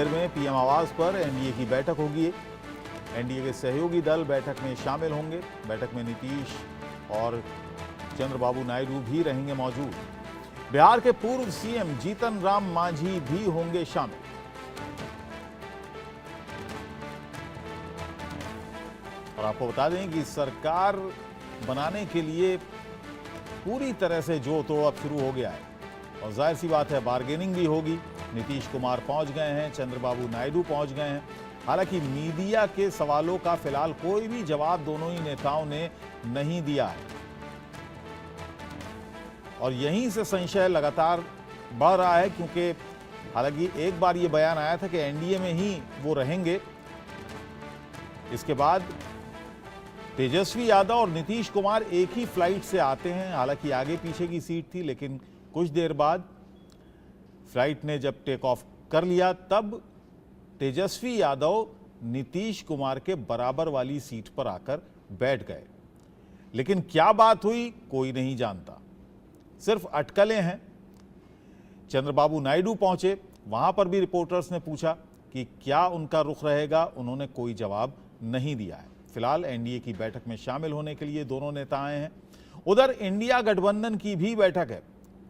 देर में पीएम आवास पर एनडीए की बैठक होगी। एनडीए के सहयोगी दल बैठक में शामिल होंगे। बैठक में नीतीश और चंद्रबाबू नायडू भी रहेंगे मौजूद। बिहार के पूर्व सीएम जीतन राम मांझी भी होंगे शामिल। और आपको बता दें कि सरकार बनाने के लिए पूरी तरह से जो तो अब शुरू हो गया है और जाहिर सी बात है बार्गेनिंग भी होगी। नीतीश कुमार पहुंच गए हैं, चंद्रबाबू नायडू पहुंच गए हैं। हालांकि मीडिया के सवालों का फिलहाल कोई भी जवाब दोनों ही नेताओं ने नहीं दिया है और यहीं से संशय लगातार बढ़ रहा है, क्योंकि हालांकि एक बार ये बयान आया था कि एनडीए में ही वो रहेंगे। इसके बाद तेजस्वी यादव और नीतीश कुमार एक ही फ्लाइट से आते हैं। हालांकि आगे पीछे की सीट थी, लेकिन कुछ देर बाद फ्लाइट ने जब टेक ऑफ कर लिया तब तेजस्वी यादव नीतीश कुमार के बराबर वाली सीट पर आकर बैठ गए। लेकिन क्या बात हुई कोई नहीं जानता, सिर्फ अटकलें हैं। चंद्रबाबू नायडू पहुंचे, वहां पर भी रिपोर्टर्स ने पूछा कि क्या उनका रुख रहेगा, उन्होंने कोई जवाब नहीं दिया है। फिलहाल एनडीए की बैठक में शामिल होने के लिए दोनों नेता आए हैं। उधर इंडिया गठबंधन की भी बैठक है,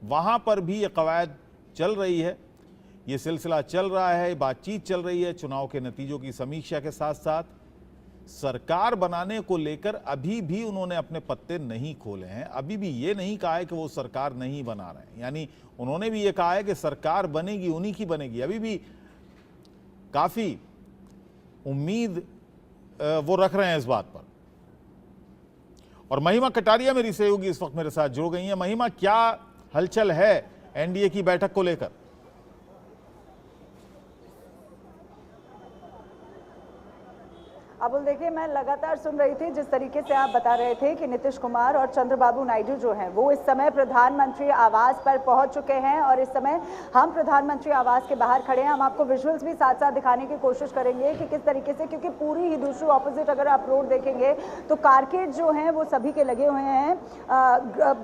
वहां पर भी ये कवायद चल रही है, ये सिलसिला चल रहा है, बातचीत चल रही है। चुनाव के नतीजों की समीक्षा के साथ साथ सरकार बनाने को लेकर अभी भी उन्होंने अपने पत्ते नहीं खोले हैं। अभी भी ये नहीं कहा है कि वो सरकार नहीं बना रहे हैं, यानी उन्होंने भी ये कहा है कि सरकार बनेगी, उन्हीं की बनेगी। अभी भी काफी उम्मीद वो रख रहे हैं इस बात पर। और महिमा कटारिया मेरी सहयोगी इस वक्त मेरे साथ जुड़ गई हैं। महिमा, क्या हलचल है एनडीए की बैठक को लेकर? अबुल, देखिए, मैं लगातार सुन रही थी जिस तरीके से आप बता रहे थे कि नीतीश कुमार और चंद्रबाबू नायडू जो हैं वो इस समय प्रधानमंत्री आवास पर पहुंच चुके हैं और इस समय हम प्रधानमंत्री आवास के बाहर खड़े हैं। हम आपको विजुअल्स भी साथ साथ दिखाने की कोशिश करेंगे कि किस तरीके से, क्योंकि पूरी ही दूसरी ऑपोजिट अगर आप रोड देखेंगे तो कारकेड जो हैं वो सभी के लगे हुए हैं।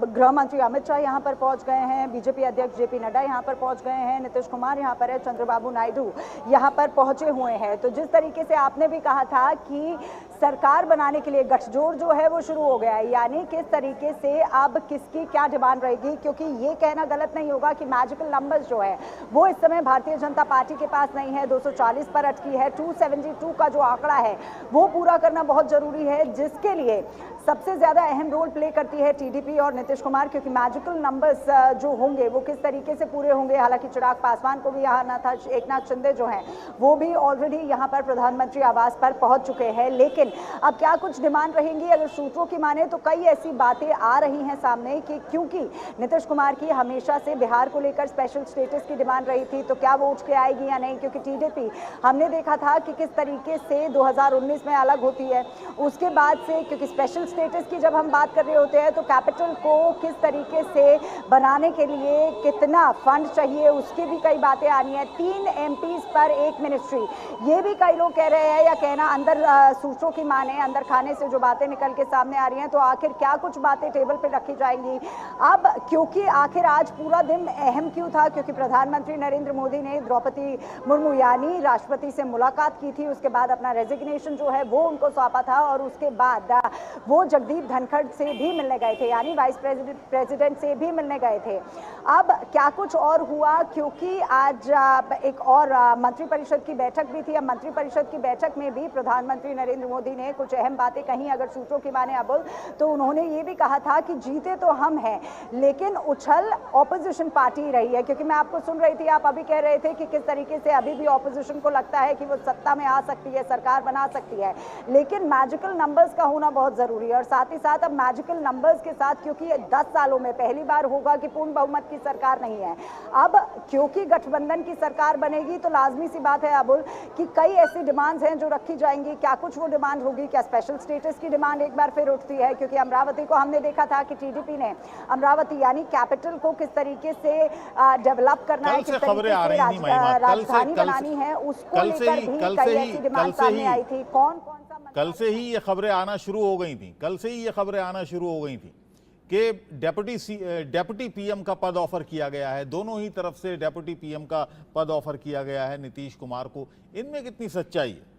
गृह मंत्री अमित शाह यहाँ पर पहुंच गए हैं, बीजेपी अध्यक्ष जेपी नड्डा यहाँ पर पहुंच गए हैं, नीतीश कुमार यहाँ पर है, चंद्रबाबू नायडू यहाँ पर पहुंचे हुए हैं। तो जिस तरीके से आपने भी कहा था कि सरकार बनाने के लिए गठजोड़ जो है वो शुरू हो गया है, यानी किस तरीके से अब किसकी क्या डिमांड रहेगी, क्योंकि ये कहना गलत नहीं होगा कि मैजिकल नंबर्स जो है वो इस समय भारतीय जनता पार्टी के पास नहीं है। 240 पर अटकी है। 272 का जो आंकड़ा है वो पूरा करना बहुत जरूरी है, जिसके लिए सबसे ज्यादा अहम रोल प्ले करती है टीडीपी और नीतीश कुमार, क्योंकि मैजिकल नंबर्स जो होंगे वो किस तरीके से पूरे होंगे। हालांकि चिराग पासवान को भी यहाँ आना था, एकनाथ शिंदे जो हैं वो भी ऑलरेडी यहाँ पर प्रधानमंत्री आवास पर पहुंच चुके हैं। लेकिन अब क्या कुछ डिमांड रहेंगी, अगर सूत्रों की माने तो कई ऐसी बातें आ रही हैं सामने कि क्योंकि नीतीश कुमार की हमेशा से बिहार को लेकर स्पेशल स्टेटस की डिमांड रही थी, तो क्या वो उठ के आएगी या नहीं, क्योंकि टीडीपी हमने देखा था कि किस तरीके से 2019 में अलग होती है। उसके बाद से, क्योंकि स्पेशल स्टेटस की जब हम बात कर रहे होते हैं तो कैपिटल को किस तरीके से बनाने के लिए कितना फंड चाहिए, उसकी भी कई बातें आनी है। 3 एमपीज पर 1 मिनिस्ट्री, ये भी कई लोग कह रहे हैं, या कहना अंदर सूत्रों की माने, अंदर खाने से जो बातें निकल के सामने आ रही हैं, तो आखिर क्या कुछ बातें टेबल पे रखी जाएंगी। अब क्योंकि आखिर आज पूरा दिन अहम क्यों था, क्योंकि प्रधानमंत्री नरेंद्र मोदी ने द्रौपदी मुर्मू यानी राष्ट्रपति से मुलाकात की थी, उसके बाद अपना रेजिग्नेशन जो है वो उनको सौंपा था और उसके बाद वो जगदीप धनखड़ से भी मिलने गए थे, यानी वाइस प्रेसिडेंट से भी मिलने गए थे। अब क्या कुछ और हुआ, क्योंकि आज एक और मंत्रिपरिषद की बैठक भी थी। अब मंत्रिपरिषद की बैठक में भी प्रधानमंत्री नरेंद्र मोदी ने कुछ अहम बातें कही, अगर सूत्रों की माने अबुल, तो उन्होंने ये भी कहा था कि जीते तो हम हैं, लेकिन उछल ऑपोजिशन पार्टी रही है। क्योंकि मैं आपको सुन रही थी, आप अभी कह रहे थे कि किस तरीके से अभी भी ऑपोजिशन को लगता है कि वो सत्ता में आ सकती है, सरकार बना सकती है, लेकिन मैजिकल नंबर्स का होना बहुत जरूरी है। और साथ ही साथ अब मैजिकल नंबर्स के साथ, क्योंकि 10 सालों में पहली बार होगा कि पूर्ण बहुमत की सरकार नहीं है, अब क्योंकि गठबंधन की सरकार बनेगी तो लाजमी सी बात है अबुल कि कई ऐसी डिमांड्स हैं जो रखी जाएंगी। क्या कुछ वो डिमांड होगी, क्या स्पेशल स्टेटस की डिमांड एक बार फिर उठती है, क्योंकि अमरावती को हमने देखा था कि टीडीपी ने अमरावती यानी कैपिटल को किस तरीके से डेवलप करना है, किस तरीके से राजधानी बनानी है, उसको लेकर भी कई ऐसी डिमांड सामने आई थी। कौन कौन सा कल से ही ये खबरें आना शुरू हो गई थी, कल से ही ये खबरें आना शुरू हो गई थी कि डेप्यूटी पीएम का पद ऑफर किया गया है, दोनों ही तरफ से डेप्यूटी पीएम का पद ऑफर किया गया है नीतीश कुमार को, इनमें कितनी सच्चाई है?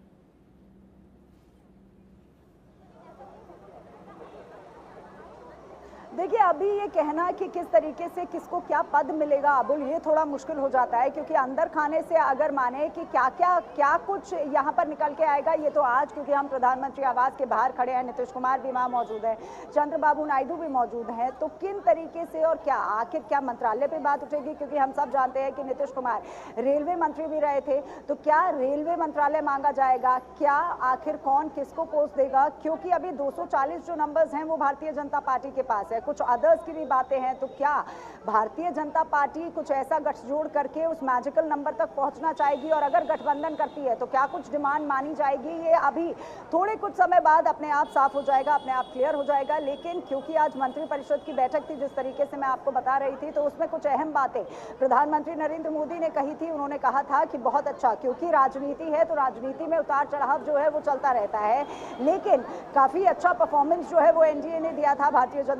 देखिए, अभी ये कहना कि किस तरीके से किसको क्या पद मिलेगा अबुल, ये थोड़ा मुश्किल हो जाता है, क्योंकि अंदर खाने से अगर माने कि क्या कुछ यहाँ पर निकल के आएगा, ये तो आज क्योंकि हम प्रधानमंत्री आवास के बाहर खड़े हैं, नीतीश कुमार भी वहाँ मौजूद है, चंद्रबाबू नायडू भी मौजूद हैं, तो किन तरीके से और क्या आखिर क्या मंत्रालय पर बात उठेगी, क्योंकि हम सब जानते हैं कि नीतीश कुमार रेलवे मंत्री भी रहे थे, तो क्या रेलवे मंत्रालय मांगा जाएगा, क्या आखिर कौन किसको पोस्ट देगा, क्योंकि अभी 240 जो नंबर्स हैं वो भारतीय जनता पार्टी के पास है, कुछ अदर्स की भी बातें हैं, तो क्या भारतीय जनता पार्टी कुछ ऐसा गठजोड़ करके उस मैजिकल नंबर तक पहुंचना चाहेगी, और अगर गठबंधन करती है तो क्या कुछ डिमांड मानी जाएगी, ये अभी थोड़े कुछ समय बाद अपने आप साफ हो जाएगा, अपने आप क्लियर हो जाएगा। लेकिन क्योंकि आज मंत्रिपरिषद की बैठक थी, जिस तरीके से मैं आपको बता रही थी, तो उसमें कुछ अहम बातें प्रधानमंत्री नरेंद्र मोदी ने कही थी। उन्होंने कहा था कि बहुत अच्छा, क्योंकि राजनीति है तो राजनीति में उतार चढ़ाव जो है वो चलता रहता है, लेकिन काफी अच्छा परफॉर्मेंस जो है वो एनडीए ने दिया था, भारतीय जनता